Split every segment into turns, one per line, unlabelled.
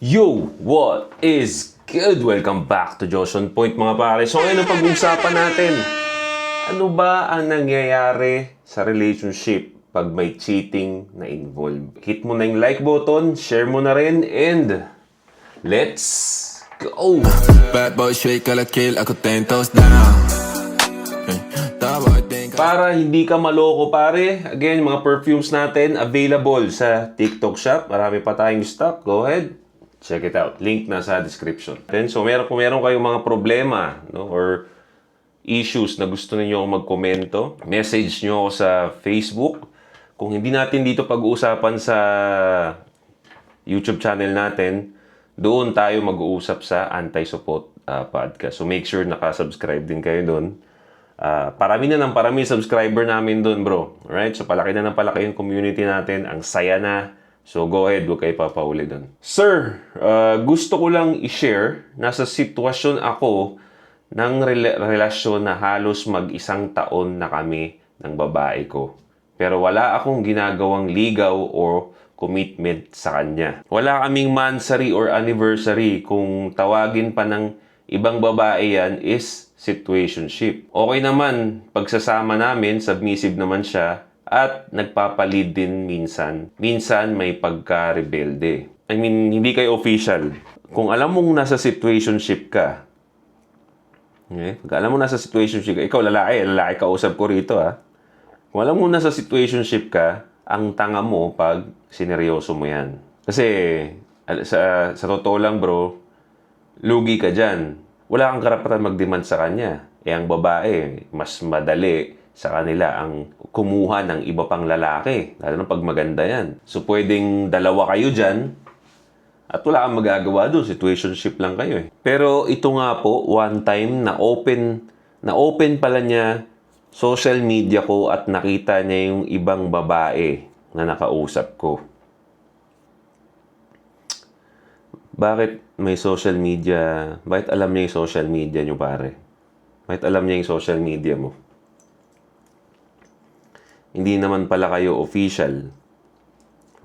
Yo! What is good? Welcome back to Josh on Point mga pare. So ngayon ang pag-uusapan natin, ano ba ang nangyayari sa relationship pag may cheating na involved? Hit mo na yung like button, share mo na rin, and let's go!
Bad boy shake ala kill, ako 10 toes down.
Para hindi ka maloko pare, again mga perfumes natin available sa TikTok shop. Marami pa tayong stock. Go ahead. Check it out. Link na sa description. Then, so kung meron kayong mga problema, no, or issues na gusto niyo magkomento, message nyo ako sa Facebook. Kung hindi natin dito pag-uusapan sa YouTube channel natin, doon tayo mag-uusap sa Anti-Support Podcast. So make sure nakasubscribe din kayo doon. Parami na ng parami subscriber namin doon, bro. Alright? So palaki na ng palaki yung community natin. Ang saya na. So, go ahead. Huwag kayo papauli doon. Sir, gusto ko lang i-share. Nasa sitwasyon ako ng relasyon na halos mag-isang taon na kami ng babae ko. Pero wala akong ginagawang ligaw o commitment sa kanya. Wala kaming mansary or anniversary. Kung tawagin pa ng ibang babae yan is situationship. Okay naman, pagsasama namin, submissive naman siya. At nagpapalid din minsan. Minsan may pagka-rebelde. I mean, hindi kayo official. Kung alam mong nasa situationship ka, pag alam mo nasa situationship ka, ikaw lalaki kausap ko rito ha. Kung alam mo nasa situationship ka, ang tanga mo pag sineryoso mo yan. Kasi sa totoo lang bro, lugi ka dyan. Wala kang karapatan mag-demand sa kanya. Ang babae, mas madali sa kanila ang kumuha ng iba pang lalaki. Lalo na pag maganda yan. So, pwedeng dalawa kayo dyan at wala kang magagawa doon. Situationship lang kayo eh. Pero ito nga po, one time na open pala niya social media ko at nakita niya yung ibang babae na nakausap ko. Bakit may social media? Bakit alam niya yung social media niyo pare? Bakit alam niya yung social media mo? Hindi naman pala kayo official.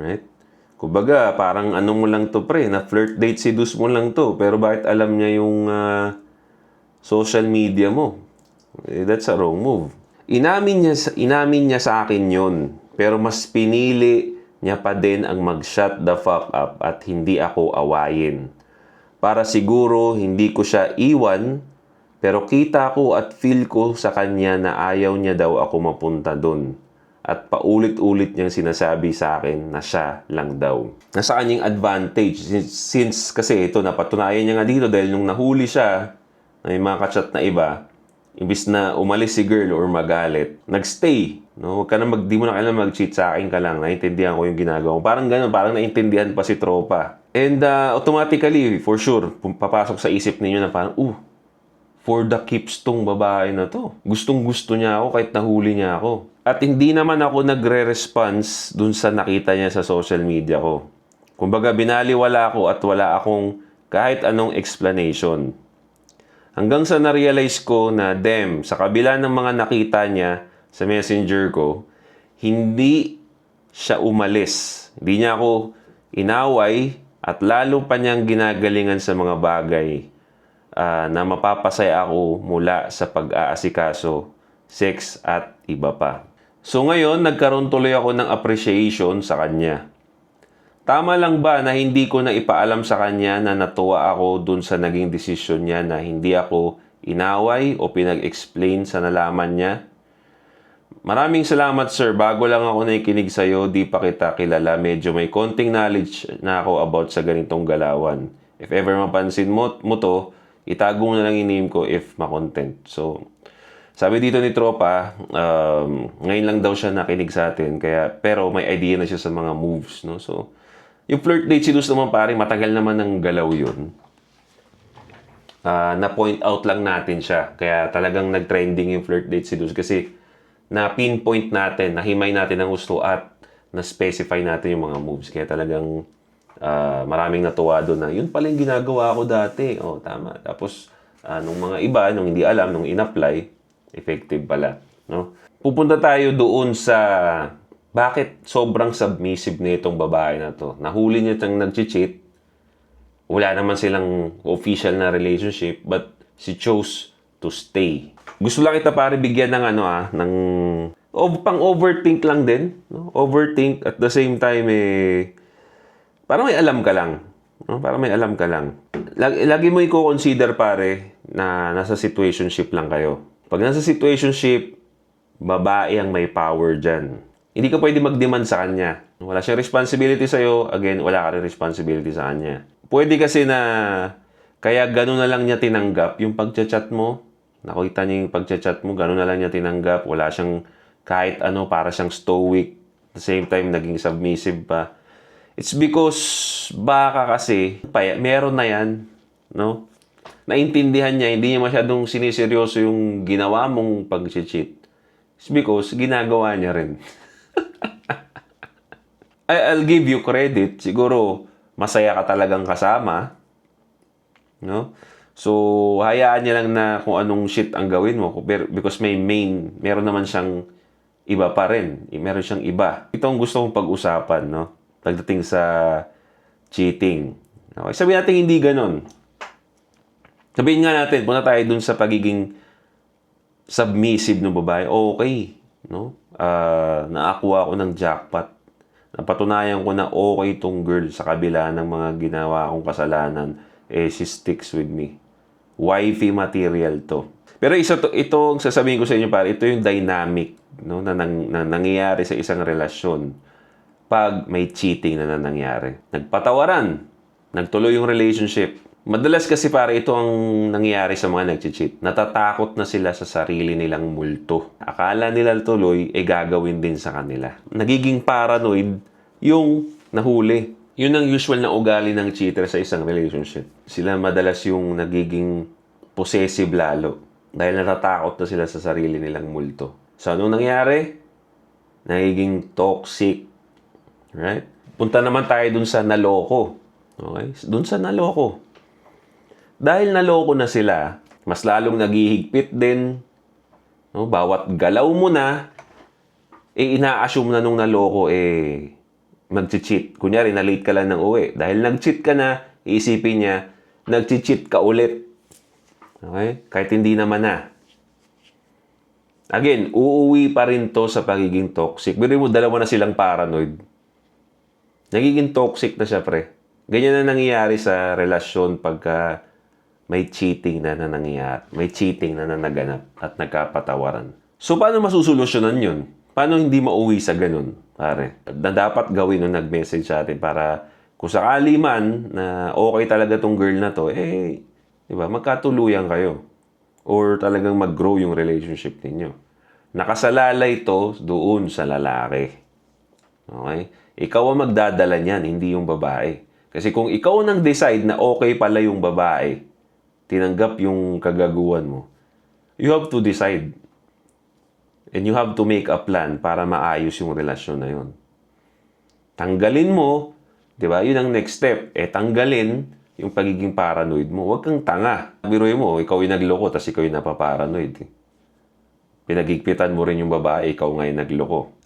Right? Kumbaga, parang ano mo lang to pre, na flirt date seduce mo lang to. Pero bakit alam niya yung social media mo? That's a wrong move. Inamin niya sa akin yon. Pero mas pinili niya pa din ang mag-shut the fuck up at hindi ako awayin. Para siguro hindi ko siya iwan, pero kita ko at feel ko sa kanya na ayaw niya daw ako mapunta dun. At paulit-ulit niyang sinasabi sa akin na siya lang daw. Nasa kanyang advantage. Since kasi ito, napatunayan niya nga dito dahil nung nahuli siya, may mga kachat na iba, imbis na umalis si girl or magalit, nagstay. No? Huwag ka na di mo na kailangan mag-cheat sa akin ka lang. Naintindihan ko yung ginagawa mo. Parang ganun, parang naintindihan pa si tropa. And automatically, for sure, papasok sa isip ninyo na parang, for the keeps tong babae na to. Gustong-gusto niya ako kahit nahuli niya ako. At hindi naman ako nagre-response dun sa nakita niya sa social media ko. Kumbaga, binaliwala ako at wala akong kahit anong explanation. Hanggang sa na-realize ko na, sa kabila ng mga nakita niya sa messenger ko, hindi siya umalis. Hindi niya ako inaway at lalo pa niyang ginagalingan sa mga bagay na mapapasaya ako mula sa pag-aasikaso, sex at iba pa. So ngayon, nagkaroon tuloy ako ng appreciation sa kanya. Tama lang ba na hindi ko na ipaalam sa kanya na natuwa ako dun sa naging desisyon niya na hindi ako inaway o pinag-explain sa nalaman niya? Maraming salamat sir. Bago lang ako nakikinig sa'yo, di pa kita kilala. Medyo may konting knowledge na ako about sa ganitong galawan. If ever mapansin mo to, itago mo na lang yung name ko if makontent. So, sabi dito ni Tropa, ngayon lang daw siya nakinig sa atin. Pero may idea na siya sa mga moves. No? So, yung flirt date seduce naman pare, matagal naman ng galaw yun. Na-point out lang natin siya. Kaya talagang nag-trending yung flirt date seduce. Kasi na-pinpoint natin, nahimay natin ang gusto at na-specify natin yung mga moves. Kaya talagang maraming natuwa doon na yun pala yung ginagawa ko dati. Tama. Tapos, nung mga iba, nung hindi alam, nung in-apply, effective pala. No? Pupunta tayo doon sa bakit sobrang submissive na itong babae na to. Nahuli niya itong nag-cheat wala naman silang official na relationship, but she chose to stay. Gusto lang kita pare bigyan ng ng pang overthink lang din, no? Overthink at the same time parang may alam ka lang, no? Parang may alam ka lang. Lagi mo i-consider pare na nasa situationship lang kayo. Pag nasa situationship, babae ang may power dyan. Hindi ka pwede mag-demand sa kanya. Wala siyang responsibility sa'yo. Again, wala ka rin responsibility sa kanya. Pwede kasi na kaya gano'n na lang niya tinanggap yung pagchat-chat mo. Nakita niya yung pagchat-chat mo, gano'n na lang niya tinanggap. Wala siyang kahit ano, para siyang stoic. At the same time, naging submissive pa. It's because baka kasi, meron na yan, no? Naintindihan niya, hindi niya masyadong siniseryoso yung ginawa mong pag-cheat. It's because ginagawa niya rin. I'll give you credit. Siguro, masaya ka talagang kasama. No? So, hayaan niya lang na kung anong shit ang gawin mo. Because meron naman siyang iba pa rin. Meron siyang iba. Ito ang gusto kong pag-usapan, no? Pagdating sa cheating. Okay, sabihin natin hindi ganon. Sabihin nga natin, punta tayo dun sa pagiging submissive ng babae. Okay, no? Nakakuha ko ng jackpot. Napatunayan ko na okay tong girl sa kabila ng mga ginawa kong kasalanan. She sticks with me. Wifey material to. Pero ito ang sasabihin ko sa inyo pare, ito yung dynamic, no, na nangyayari sa isang relasyon pag may cheating na nangyari. Nagpatawaran, nagtuloy yung relationship. Madalas kasi pare ito ang nangyayari sa mga nagche-cheat. Natatakot na sila sa sarili nilang multo. Akala nila tuloy gagawin din sa kanila. Nagiging paranoid yung nahuli. Yun ang usual na ugali ng cheater sa isang relationship. Sila madalas yung nagiging possessive lalo. Dahil natatakot na sila sa sarili nilang multo. So anong nangyari? Nagiging toxic. Right? Punta naman tayo dun sa naloko. Okay? Dun sa naloko. Dahil naloko na sila, mas lalong naghihigpit din. No? Bawat galaw mo na, ina-assume na nung naloko, mag-cheat. Kunyari, na-late ka lang ng uwi. Dahil nag-cheat ka na, iisipin niya, nag-cheat ka ulit. Okay? Kahit hindi naman na. Again, uuwi pa rin to sa pagiging toxic. Pero mo, dalawa na silang paranoid. Nagiging toxic na siya, pre. Ganyan na nangyayari sa relasyon pagka may cheating na nangyayari. May cheating na naganap at nagkapatawaran. So, paano masusolusyonan yun? Paano hindi mauwi sa ganun, pare? Na dapat gawin nung nag-message sa atin para kung sakali man na okay talaga tong girl na to, di ba, magkatuluyan kayo. Or talagang mag-grow yung relationship ninyo. Nakasalalay to doon sa lalaki. Okay? Ikaw ang magdadala niyan, hindi yung babae. Kasi kung ikaw nang decide na okay pala yung babae, tinanggap yung kagaguhan mo, you have to decide. And you have to make a plan para maayos yung relasyon na yun. Tanggalin mo, di ba? Yun ang next step. Tanggalin yung pagiging paranoid mo. Huwag kang tanga. Biruin mo, ikaw yung nagloko, tas ikaw yung napaparanoid. Pinagigpitan mo rin yung babae, ikaw nga yung nagloko.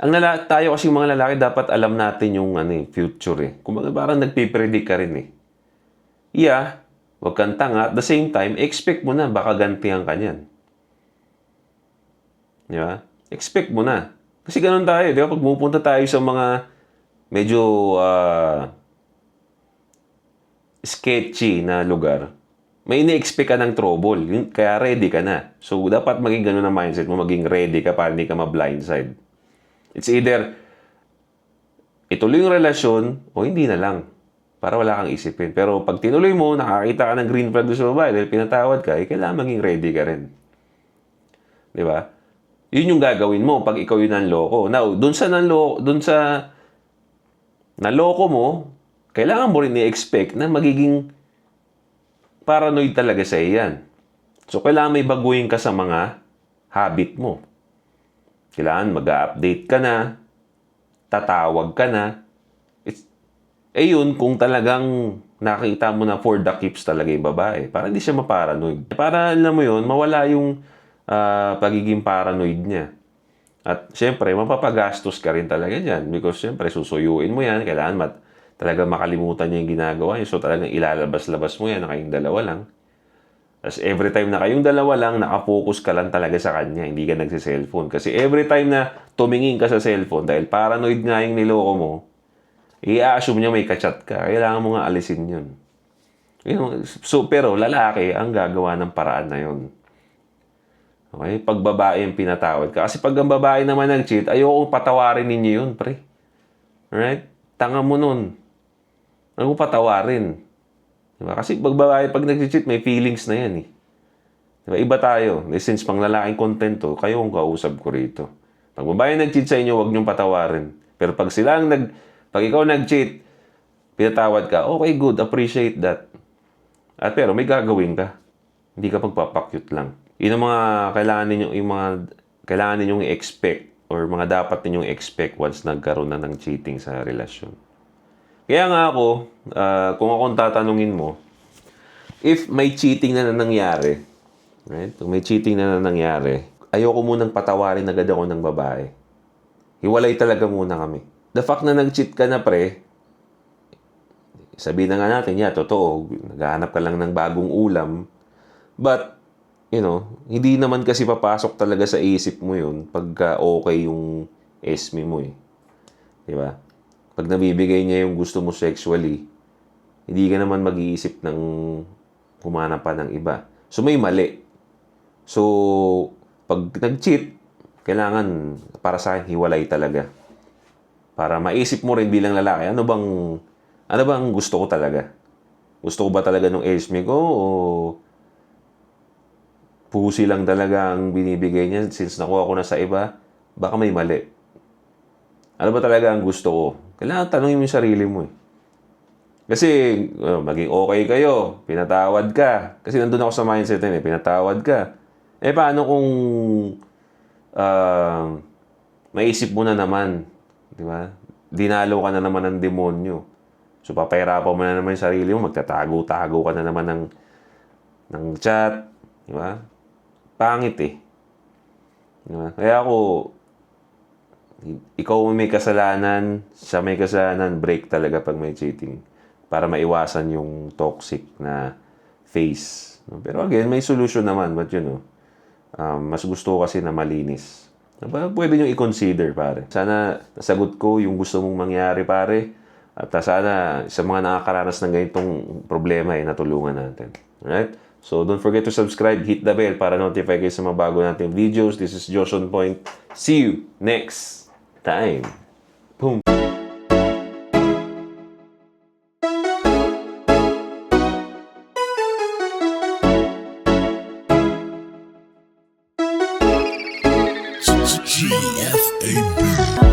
Tayo kasi mga lalaki, dapat alam natin yung future. Kumbaga parang nagpipredict ka rin . Yeah, huwag kang tanga. At the same time, expect mo na, baka gantihan ka niyan. Di ba? Expect mo na. Kasi ganun tayo, di ba? Pag pupunta tayo sa mga medyo sketchy na lugar, may ini-expect ka ng trouble. Kaya ready ka na. So, dapat maging ganun ang mindset mo. Maging ready ka para hindi ka ma-blindside. It's either ituloy yung relasyon o hindi na lang. Para wala kang isipin. Pero pag tinuloy mo, nakakita ka ng green flag sa babae dahil pinatawad ka, kailangan maging ready ka rin. Di ba? Yun yung gagawin mo pag ikaw yung nanloko. Now, dun sa naloko mo, kailangan mo rin i-expect na magiging paranoid talaga sa iyan. So, kailangan may baguhin ka sa mga habit mo. Kailangan mag-update ka na, tatawag ka na. Yun, kung talagang nakita mo na for the keeps talaga yung babae, para hindi siya maparanoid. Para, alam mo yun, mawala yung pagiging paranoid niya. At syempre, mapapagastos ka rin talaga dyan because syempre, susuyuin mo yan. Kailangan talaga makalimutan niya yung ginagawa niya. So talagang ilalabas-labas mo yan na kayong dalawa lang. Tapos every time na kayong dalawa lang, nakafocus ka lang talaga sa kanya. Hindi ka nagsi-cellphone. Kasi every time na tumingin ka sa cellphone, dahil paranoid nga yung niloko mo, i-assume niya may kachat ka. Kailangan mo nga alisin yun. So, pero lalaki ang gagawa ng paraan na yun. Okay? Pag babae yung pinatawad ka. Kasi pag ang babae naman nag-cheat, ayoko patawarin ninyo yun, pre. Alright? Tanga mo nun. Ano mo patawarin? Diba? Kasi pag babae, pag nag-cheat, may feelings na yan eh. Diba? Iba tayo. Since pang lalaking content to, kayo ang kausap ko rito. Pag babae nag-cheat sa inyo, huwag niyong patawarin. Pero pag pag ikaw nag-cheat, pinatawad ka, okay, good, appreciate that. At pero may gagawin ka. Hindi ka magpapakyut lang. Yun ang mga kailangan ninyong i-expect or mga dapat ninyong expect once nagkaroon na ng cheating sa relasyon. Kaya nga ako, kung akong tatanungin mo, if may cheating na nangyari, right? Kung may cheating na nangyari, ayoko munang patawarin agad ako ng babae. Hiwalay talaga muna kami. The fact na nag-cheat ka na, pre, sabihin na nga natin, totoo, naghahanap ka lang ng bagong ulam. But, hindi naman kasi papasok talaga sa isip mo yun pagka okay yung esme mo eh. Diba? Pag nabibigay niya yung gusto mo sexually, hindi ka naman mag-iisip ng humanap pa ng iba. So, may mali. So, pag nag-cheat, kailangan, para sa akin, hiwalay talaga. Para maisip mo rin bilang lalaki, ano bang gusto ko talaga? Gusto ko ba talaga ng esme ko o pusi lang talaga ang binibigay niya since nakuha ko na sa iba? Baka may mali. Ano ba talaga ang gusto ko? Kailangan tanongin mo yung sarili mo eh. Kasi maging okay kayo, pinatawad ka. Kasi nandun ako sa mindset na pinatawad ka. Paano kung maisip mo na naman, di ba? Dinalo ka na naman ng demonyo. So, papahirapan mo na naman yung sarili mo. Magtatago-tago ka na naman ng chat. Di ba? Pangit eh. Di ba? Kaya ikaw may kasalanan, siya may kasalanan, break talaga pag may cheating. Para maiwasan yung toxic na phase. Pero again, may solution naman. But mas gusto ko kasi na malinis. Pwede nyo i-consider, pare. Sana nasagot ko yung gusto mong mangyari, pare. At sana sa mga nakakaranas ng ganitong problema natulungan natin. Alright? So, don't forget to subscribe, hit the bell para notify kayo sa mga bago nating videos. This is Josh on Point. See you next time. Boom!
GFAB.